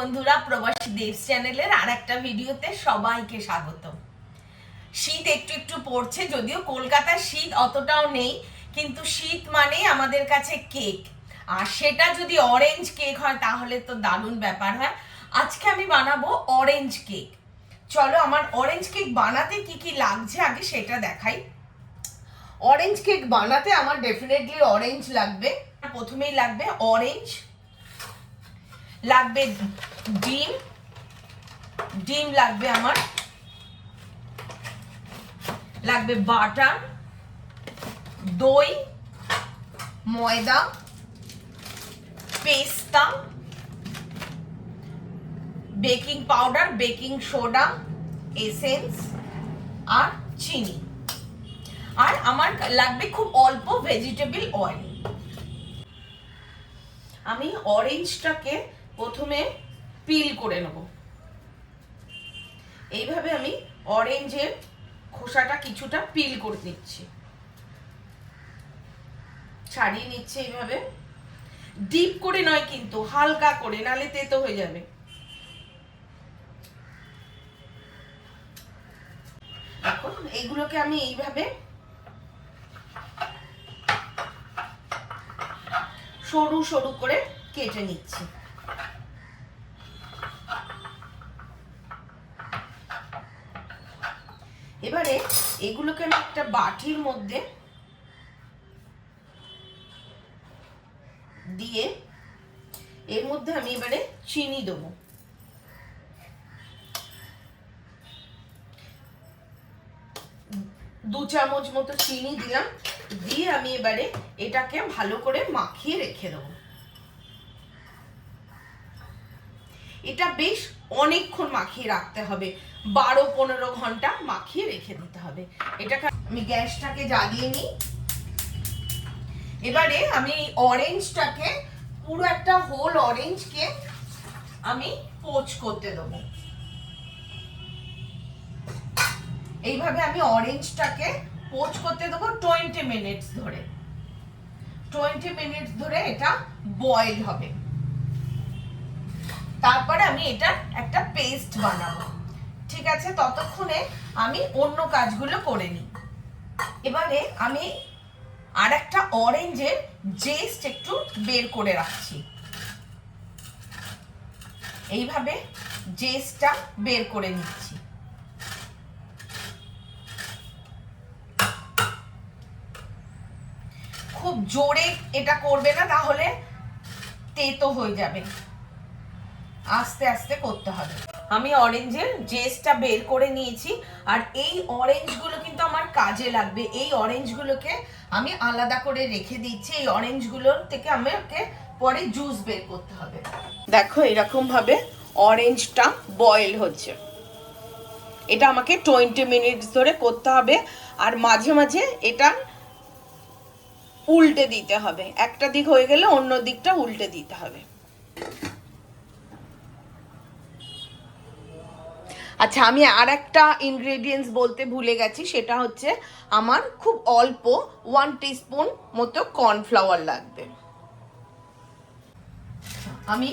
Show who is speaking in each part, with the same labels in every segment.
Speaker 1: বন্ধুরা, প্রবাসী দেশ চ্যানেলের আর একটা ভিডিওতে সবাইকে স্বাগত। শীত একটু একটু পড়ছে, যদিও কলকাতার শীত অতটাও নেই, কিন্তু শীত মানে আমাদের কাছে কেক, আর সেটা যদি অরেঞ্জ কেক হয় তাহলে তো দারুণ ব্যাপার হয়। আজকে আমি বানাবো অরেঞ্জ কেক। চলো আমার অরেঞ্জ কেক বানাতে কি কি লাগছে আগে সেটা দেখাই। অরেঞ্জ কেক বানাতে আমার ডেফিনেটলি অরেঞ্জ লাগবে। প্রথমেই লাগবে অরেঞ্জ, লাগবে ডিম লাগবে আমার, লাগবে বাটার, দই, ময়দা, পেস্তা, baking powder, baking soda, essence আর চিনি। আর আমার লাগবে খুব অল্প ভেজিটেবল অয়েল। আমি অরেঞ্জটাকে প্রথমে পিল করে নেব। এইভাবে আমি অরেঞ্জের খোসাটা কিছুটা পিল করে নিচ্ছি, ছাড়িয়ে নিচ্ছে এইভাবে। ডিপ করে নয় কিন্তু, হালকা করে, নালে তেতো হয়ে যাবে। এখন এইগুলোকে আমি এইভাবে সরু সরু করে কেটে নিচ্ছি। এবারে এগুলোকে আমি একটা বাটির মধ্যে দিয়ে এর মধ্যে আমি এবারে চিনি দেবো। দু চামচ মতো চিনি দিলাম, দিয়ে আমি এবারে এটাকে ভালো করে মাখিয়ে রেখে দেবো। এটা বেশ অনেকক্ষণ মাখিয়ে রাখতে হবে, 12-15 ঘন্টা মাখিয়ে রেখে দিতে হবে। এটাকে আমি গ্যাসটাকে জ্বালিয়ে নিই। এবারে আমি অরেঞ্জটাকে, পুরো একটা হোল অরেঞ্জকে আমি পোচ করতে দেবো। এইভাবে আমি অরেঞ্জটাকে পোচ করতে দেবো 20 মিনিটস ধরে। 20 মিনিটস ধরে এটা বয়েল হবে। তারপরে আমি এটা একটা পেস্ট বানাবো। ঠিক আছে, ততক্ষণে আমি অন্য কাজগুলো করে নিই। এবারে আমি আর একটা অরেঞ্জের জেস্ট একটু বের করে রাখছি। এইভাবে জেস্টটা বের করে নিচ্ছি। খুব জোরে এটা করবে না, তাহলে তেতো হয়ে যাবে। আস্তে আস্তে করতে হবে। আমি অরেঞ্জের জেসটা বের করে নিয়েছি, আর এই অরেঞ্জগুলো কিন্তু আমার কাজে লাগবে। এই অরেঞ্জগুলোকে আমি আলাদা করে রেখে দিচ্ছি। এই অরেঞ্জগুলোর থেকে আমাকে পরে জুস বের করতে হবে। দেখো এরকম ভাবে অরেঞ্জটা বয়েল হচ্ছে। এটা আমাকে 20 মিনিটস ধরে করতে হবে, আর মাঝে মাঝে এটা উল্টে দিতে হবে। একটা দিক হয়ে গেলে অন্য দিকটা উল্টে দিতে হবে। আচ্ছা, আমি আর একটা ইনগ্রেডিয়েন্টস বলতে ভুলে গেছি, সেটা হচ্ছে আমার খুব অল্প 1 টিস্পুন মতো কর্নফ্লাওয়ার লাগবে। আমি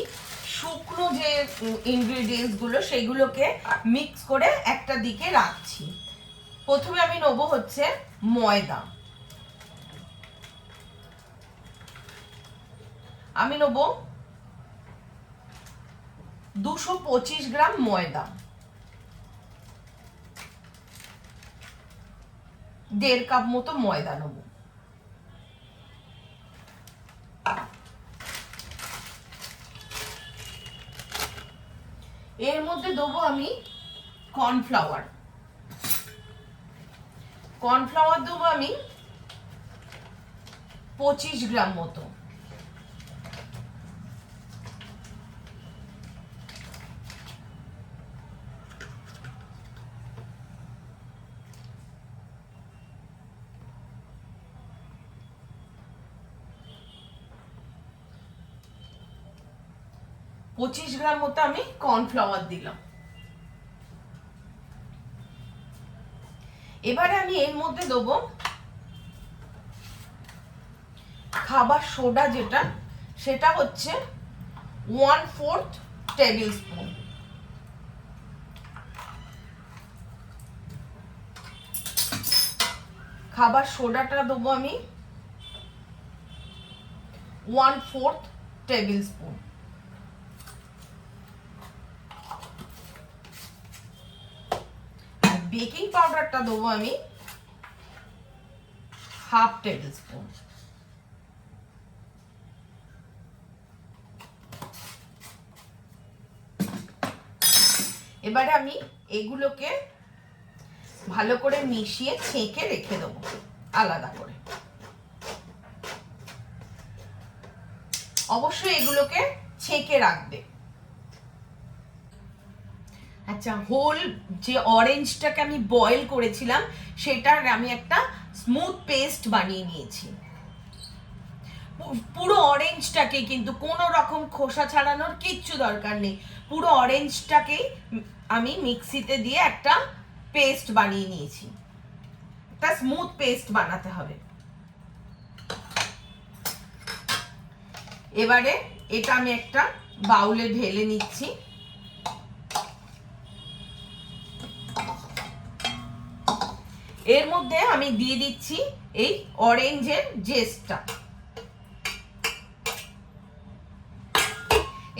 Speaker 1: শুকনো যে ইনগ্রেডিয়েন্টস গুলো সেগুলোকে মিক্স করে একটা দিকে রাখছি। প্রথমে আমি নেবো হচ্ছে ময়দা। আমি নেবো 225 গ্রাম ময়দা, 1.5 কাপ মতো ময়দা নেব। এর মধ্যে দেবো আমি কর্নফ্লাওয়ার। কর্নফ্লাওয়ার দেবো আমি 25 গ্রাম মতো। পঁচিশ গ্রাম মতো আমি কর্নফ্লাওয়ার দিলাম। এবারে আমি এর মধ্যে দেবো খাবার সোডা, যেটা সেটা হচ্ছে 1/4 টেবিল স্পুন। খাবার সোডাটা দেবো আমি 1/4 টেবিল স্পুন। আর বেকিং পাউডারটা দেবো আমি 1/2 টেবিল স্পুন। এবারে আমি এগুলোকে ভালো করে মিশিয়ে ছেঁকে রেখে দেবো আলাদা করে। অবশ্যই এগুলোকে ছেঁকে রাখবে। আচ্ছা, হোল যে অরেঞ্জটাকে আমি বয়েল করেছিলাম সেটার আমি একটা স্মুথ পেস্ট বানিয়ে নিয়েছি। পুরো অরেঞ্জটাকে, কিন্তু কোনো রকম খোসা ছাড়ানোর কিচ্ছু দরকার নেই, পুরো অরেঞ্জটাকে আমি মিক্সিতে দিয়ে একটা পেস্ট বানিয়ে নিয়েছি। একটা স্মুথ পেস্ট বানাতে হবে। এবারে এটা আমি একটা বাউলে ঢেলে নিচ্ছি। এর মধ্যে আমি দিয়ে দিচ্ছি এই অরেঞ্জের জেসটা।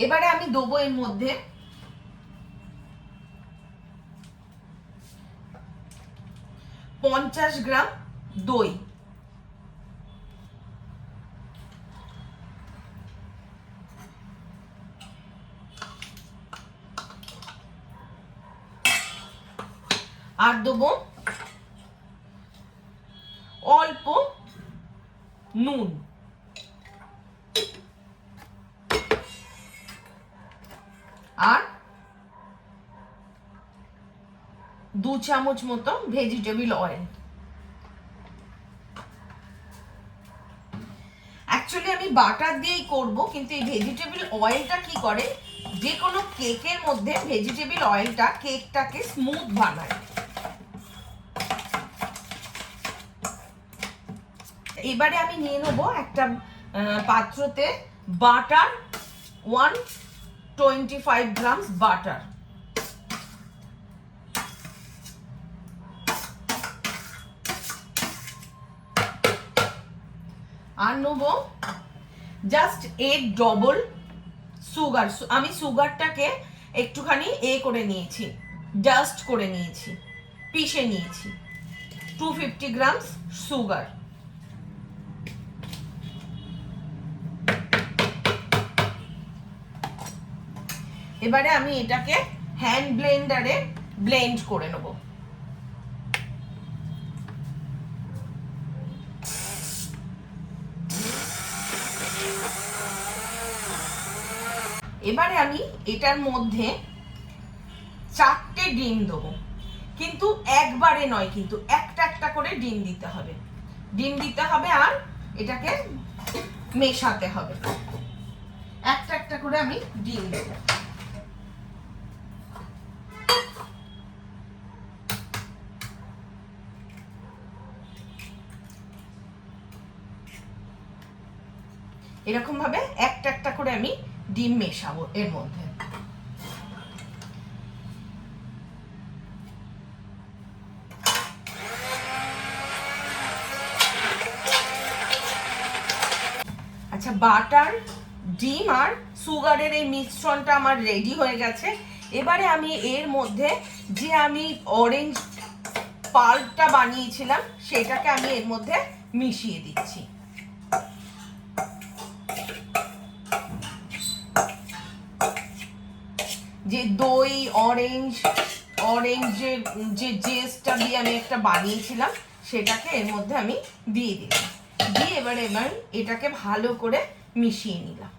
Speaker 1: এবারে আমি দেবো এর মধ্যে পঞ্চাশ গ্রাম দই। আর দেবো অল্প নুন। আর 2 চামচ মতো ভেজিটেবল অয়েল। অ্যাকচুয়ালি আমি বাটার দিয়েই করব, কিন্তু এই ভেজিটেবল অয়েলটা কি করে, যে কোনো কেকের মধ্যে ভেজিটেবল অয়েলটা কেকটাকে স্মুথ বানায়। এবারে আমি নিয়ে নেবো একটা পাত্রতে বাটার, 125 গ্রাম বাটার। আর নেবো জাস্ট 8 ডবল সুগার। আমি সুগারটাকে একটুখানি করে নিয়েছি, ডাস্ট করে নিয়েছি, পিষে নিয়েছি। 250 গ্রাম সুগার। এবারে আমি এটাকে হ্যান্ড ব্লেন্ডারে ব্লেন্ড করে নেব। এবারে আমি এটার মধ্যে 4টে ডিম দেবো, কিন্তু একবারে নয়, কিন্তু একটা একটা করে ডিম দিতে হবে। ডিম দিতে হবে আর এটাকে মেশাতে হবে। একটা একটা করে আমি ডিম দেবো। এরকম ভাবে একটা একটা করে আমি ডিম মেশাবো এর মধ্যে। আচ্ছা, বাটার, ডিম আর সুগারের এই মিশ্রণটা আমার রেডি হয়ে গেছে। এবারে আমি এর মধ্যে যে আমি অরেঞ্জ পাল্পটা বানিয়েছিলাম সেটাকে আমি এর মধ্যে মিশিয়ে দিচ্ছি। যে দই, অরেঞ্জের যে জেসটা দিয়ে আমি একটা বানিয়েছিলাম সেটাকে এর মধ্যে আমি দিয়ে দিলাম। দিয়ে এবার এটাকে ভালো করে মিশিয়ে নিলাম।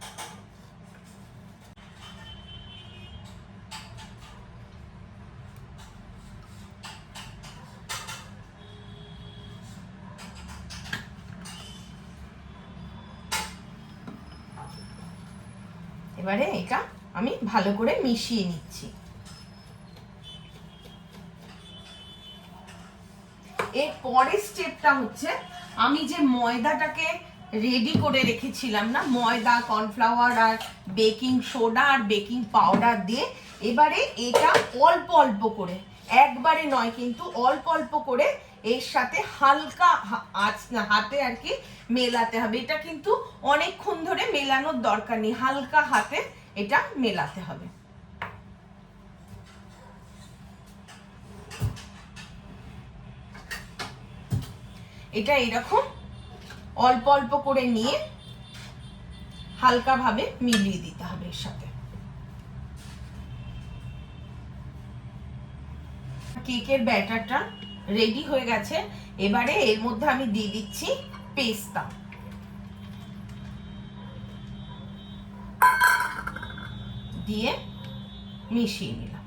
Speaker 1: এবারে এটা আমি ভালো করে মিশিয়ে নিচ্ছি। এর পরের স্টেপটা হচ্ছে, আমি যে ময়দাটাকে রেডি করে রেখেছিলাম না, ময়দা, কর্নফ্লাওয়ার আর বেকিং সোডা আর বেকিং পাউডার দিয়ে, এবারে এটা অল্প অল্প করে, একবারে নয় কিন্তু অল্প অল্প করে এর সাথে হালকা হাতে আর কি মেলাতে হবে। এটা কিন্তু অনেকক্ষণ ধরে মেলানোর দরকার নেই, হালকা হাতে এটা মেলাতে হবে। এটা এরকম অল্প অল্প করে নিয়ে হালকাভাবে মিলিয়ে দিতে হবে এর সাথে। কেকের ব্যাটারটা রেডি হয়ে গেছে। এবারে এর মধ্যে আমি দিয়ে দিচ্ছি পেস্তা। দিয়ে মিশিয়ে নিলাম।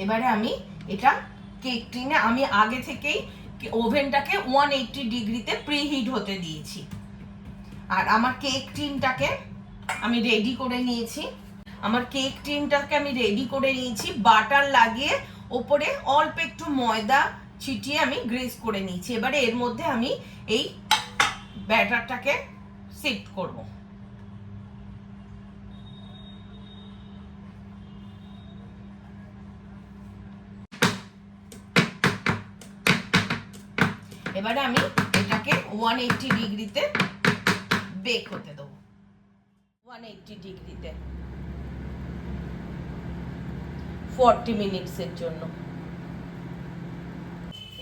Speaker 1: এবারে আমি এটা কেক টিনে, আমি আগে থেকেই ওভেনটাকে 180 ডিগ্রিতে প্রিহিট হতে দিয়েছি। আর আমার কেক টিনটাকে আমি রেডি করে নিয়েছি। বাটার লাগিয়ে ওপরে অল্প একটু ময়দা ছিটিয়ে আমি গ্রেস করে নিয়েছি। এবারে এর মধ্যে আমি এই ব্যাটারটাকে সিফট করব। এবারে আমি এটাকে 180 ডিগ্রিতে বেক হতে দেবো। 180 ডিগ্রিতে 40 মিনিটসের জন্য।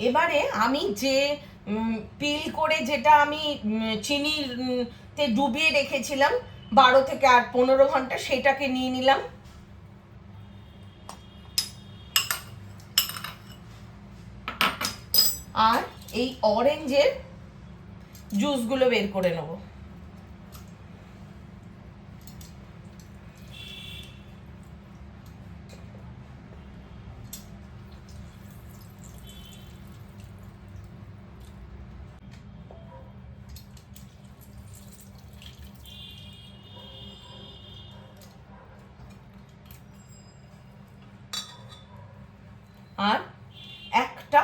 Speaker 1: এবারে আমি যে পিল করে যেটা আমি চিনিতে ডুবিয়ে রেখেছিলাম 12 থেকে 15 ঘন্টা, সেটাকে নিয়ে নিলাম। আর এই অরেঞ্জের জুসগুলো বের করে নেব। আর একটা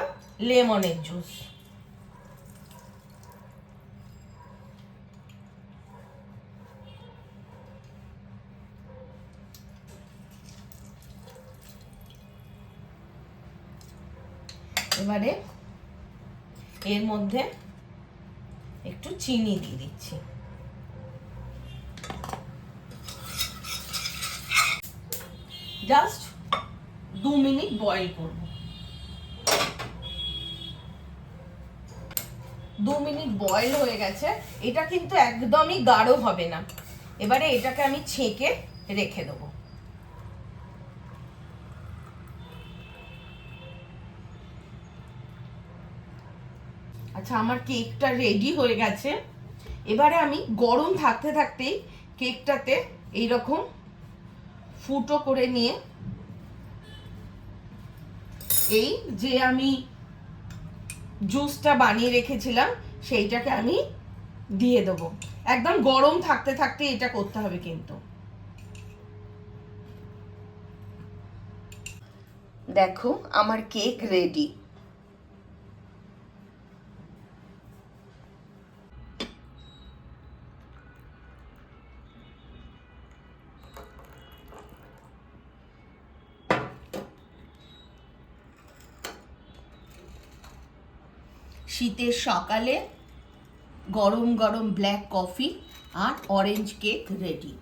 Speaker 1: লেমনের জুস। এবারে এর মধ্যে একটু চিনি দিয়ে দিচ্ছি। জাস্ট 2 মিনিট বয়েল করব। 2 মিনিট বয়েল হয়ে গেছে। এটা কিন্তু একদমই গাঢ় হবে না। এবারে এটাকে আমি ছেঁকে রেখে দেবো। আচ্ছা, আমার কেকটা রেডি হয়ে গেছে। এবারে আমি গরম থাকতে থাকতেই কেকটাতে এইরকম ফুটো করে নিয়ে এই যে আমি জুসটা বানিয়ে রেখেছিলাম সেইটাকে আমি দিয়ে দেবো। একদম গরম থাকতে থাকতে এটা করতে হবে কিন্তু। দেখো আমার কেক রেডি। শীতের সকালে গরম গরম ব্ল্যাক কফি আর অরেঞ্জ কেক রেডি।